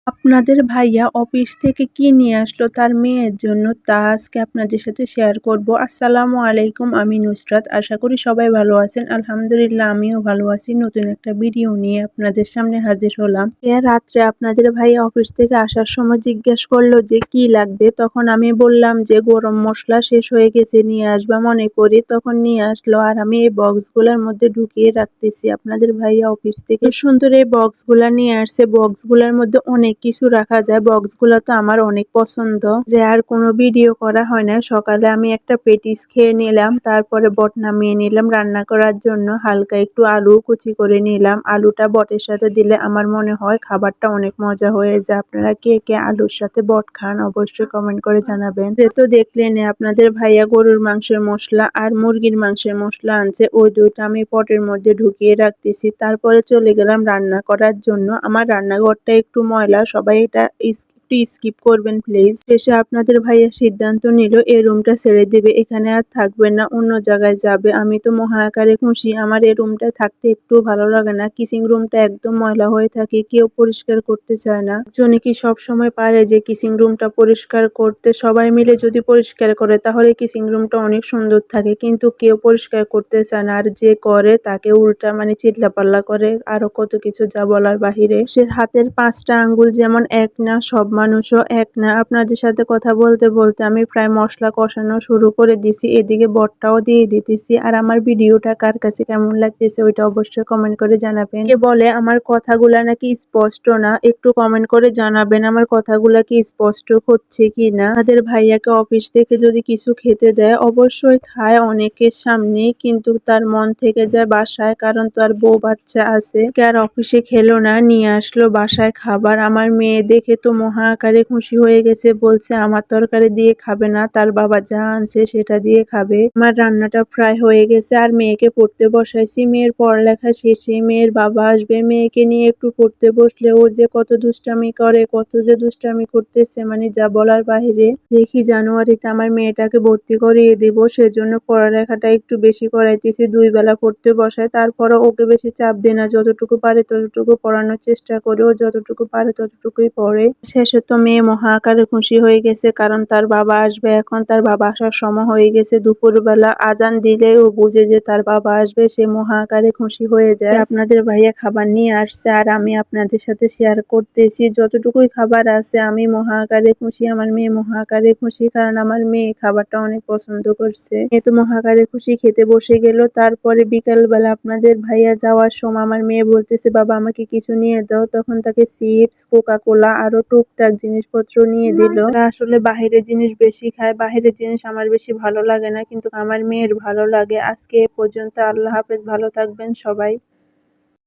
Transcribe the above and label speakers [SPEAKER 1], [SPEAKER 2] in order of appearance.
[SPEAKER 1] আপনাদের ভাইয়া অফিস থেকে কি নিয়ে আসলো তার মেয়ের জন্য তা আজকে আপনাদের সাথে শেয়ার করব। আসসালামু আলাইকুম, আমি নুসরাত। আশা করি সবাই ভালো আছেন। আলহামদুলিল্লাহ আমিও ভালো আছি। নতুন একটা ভিডিও নিয়ে আপনাদের সামনে হাজির হলাম। রাত্রে আপনাদের ভাইয়া অফিস থেকে আসার সময় জিজ্ঞেস করলো যে কি লাগবে, তখন আমি বললাম যে গরম মশলা শেষ হয়ে গেছে, নিয়ে আসবা মনে করি। তখন নিয়ে আসলো আর আমি এই বক্সগুলোর মধ্যে ঢুকিয়ে রাখতেছি। আপনাদের ভাইয়া অফিস থেকে সুন্দর এই বক্সগুলা নিয়ে আসছে। বক্সগুলোর মধ্যে অনেক কিছু রাখা যায়। বক্সগুলো তো আমার অনেক পছন্দ। আর কোনো ভিডিও করা হয় না। সকালে আমি একটা পেটিস খেয়ে নিলাম, তারপরে বট নামিয়ে নিলাম রান্না করার জন্য। হালকা একটু আলু কুচি করে নিলাম। আলুটা বটের সাথে দিলে আমার মনে হয় খাবারটা অনেক মজা হয়ে যায়। আপনারা কে কে আলুর সাথে বট খান অবশ্যই কমেন্ট করে জানাবেন। তো দেখলেন আপনাদের ভাইয়া গরুর মাংসের মশলা আর মুরগির মাংসের মশলা আনছে, ওই দুইটা আমি পটের মধ্যে ঢুকিয়ে রাখতেছি। তারপরে চলে গেলাম রান্না করার জন্য। আমার রান্নাঘরটা একটু ময়লা, সবাই এটা একটু স্কিপ করবেন প্লিজ। শেষে আপনাদের ভাইয়া সিদ্ধান্ত নিল এই রুমটা ছেড়ে দিবে, এখানে আর থাকবে না, অন্য জায়গায় যাবে। আমি তো মহা আকারে খুশি। আমার এই রুমটায় থাকতে একটু ভালো লাগে না। কিচিং রুমটা একদম ময়লা হয়ে থাকে, কেউ পরিষ্কার করতে চায় না। জনে কি সব সময় পারে যে কিচিং রুমটা পরিষ্কার করতে? সবাই মিলে যদি পরিষ্কার করে তাহলে কিচিং রুমটা অনেক সুন্দর থাকে, কিন্তু কেউ পরিষ্কার করতে চায় না। আর যে করে তাকে উল্টা চিল্লাপাল্লা করে, আরো কত কিছু যা বলার বাহিরে। সে হাতের 5টা আঙ্গুল যেমন এক না, সব মানুষও এক না। আপনাদের সাথে কথা বলতে বলতে আমি প্রায় মশলা কষানো শুরু করে দিছি, এদিকে বটটাও দিয়ে দিতেছি। আর আমার ভিডিওটা কার কাছে কেমন লাগতেছে ওইটা অবশ্যই কমেন্ট করে জানাবেন। কে বলে আমার কথাগুলা নাকি স্পষ্ট না, একটু কমেন্ট করে জানাবেন আমার কথাগুলা কি স্পষ্ট হচ্ছে কি না। আমাদের ভাইয়াকে অফিস থেকে যদি কিছু খেতে দেয় অবশ্যই খায় অনেকের সামনে, কিন্তু তার মন থেকে যায় বাসায়, কারণ তার বউ বাচ্চা আছে। আর অফিসে খেলো না, নিয়ে আসলো বাসায় খাবার। আমার মেয়ে দেখে তো মহা আকারে খুশি হয়ে গেছে, বলছে আমার তরকারি দিয়ে খাবে না, তার বাবা যা আনছে সেটা দিয়ে খাবে। আমার রান্নাটা প্রায় হয়ে গেছে আর মেয়েকে পড়তে বসাইছি। মেয়ের পড়ালেখা শেষে মেয়ের বাবা আসবে, মেয়েকে নিয়ে একটু পড়তে বসলে ও যে কত দুষ্টামি করে, কত যে দুষ্টামি করতেছে যা বলার বাইরে। দেখি জানুয়ারিতে আমার মেয়েটাকে ভর্তি করিয়ে দিব, সেজন্য পড়ালেখাটা একটু বেশি করাইতেছি। 2 বেলা পড়তে বসায়, তারপরও ওকে বেশি চাপ দেয় না, যতটুকু পারে ততটুকু পড়ানোর চেষ্টা করে, ও যতটুকু পারে ততটুকুই পড়ে। শেষে তো মেয়ে মহা আকারে খুশি হয়ে গেছে, কারণ তার বাবা আসবে। এখন তার বাবা আসার সময় হয়ে গেছে। দুপুরবেলা আজান দিলে ও বুঝে যে তার বাবা আসবে, সে মহা আকারে খুশি হয়ে যায়। আপনাদের ভাইয়া খাবার নিয়ে আসছে আর আমি আপনাদের সাথে শেয়ার করতেছি। যতটুকুই খাবার আছে আমি মহা আকারে খুশি, আমার মেয়ে মহা আকারে খুশি, কারণ আমার মেয়ে খাবারটা অনেক পছন্দ করছে। এ তো মহা আকারে খুশি, খেতে বসে গেল। তারপরে বিকালবেলা আপনাদের ভাইয়া যাওয়ার সময় আমার মেয়ে বলতেছে বাবা আমাকে কিছু নিয়ে দাও, তখন তাকে চিপস, কোকা কোলা আরো টুকটাক জিনিসপত্র নিয়ে দিল। আসলে বাহিরের জিনিস বেশি খায়, বাহিরের জিনিস আমার বেশি ভালো লাগে না, কিন্তু আমার মেয়ের ভালো লাগে। আজকে এ পর্যন্ত, আল্লাহ হাফেজ, ভালো থাকবেন সবাই।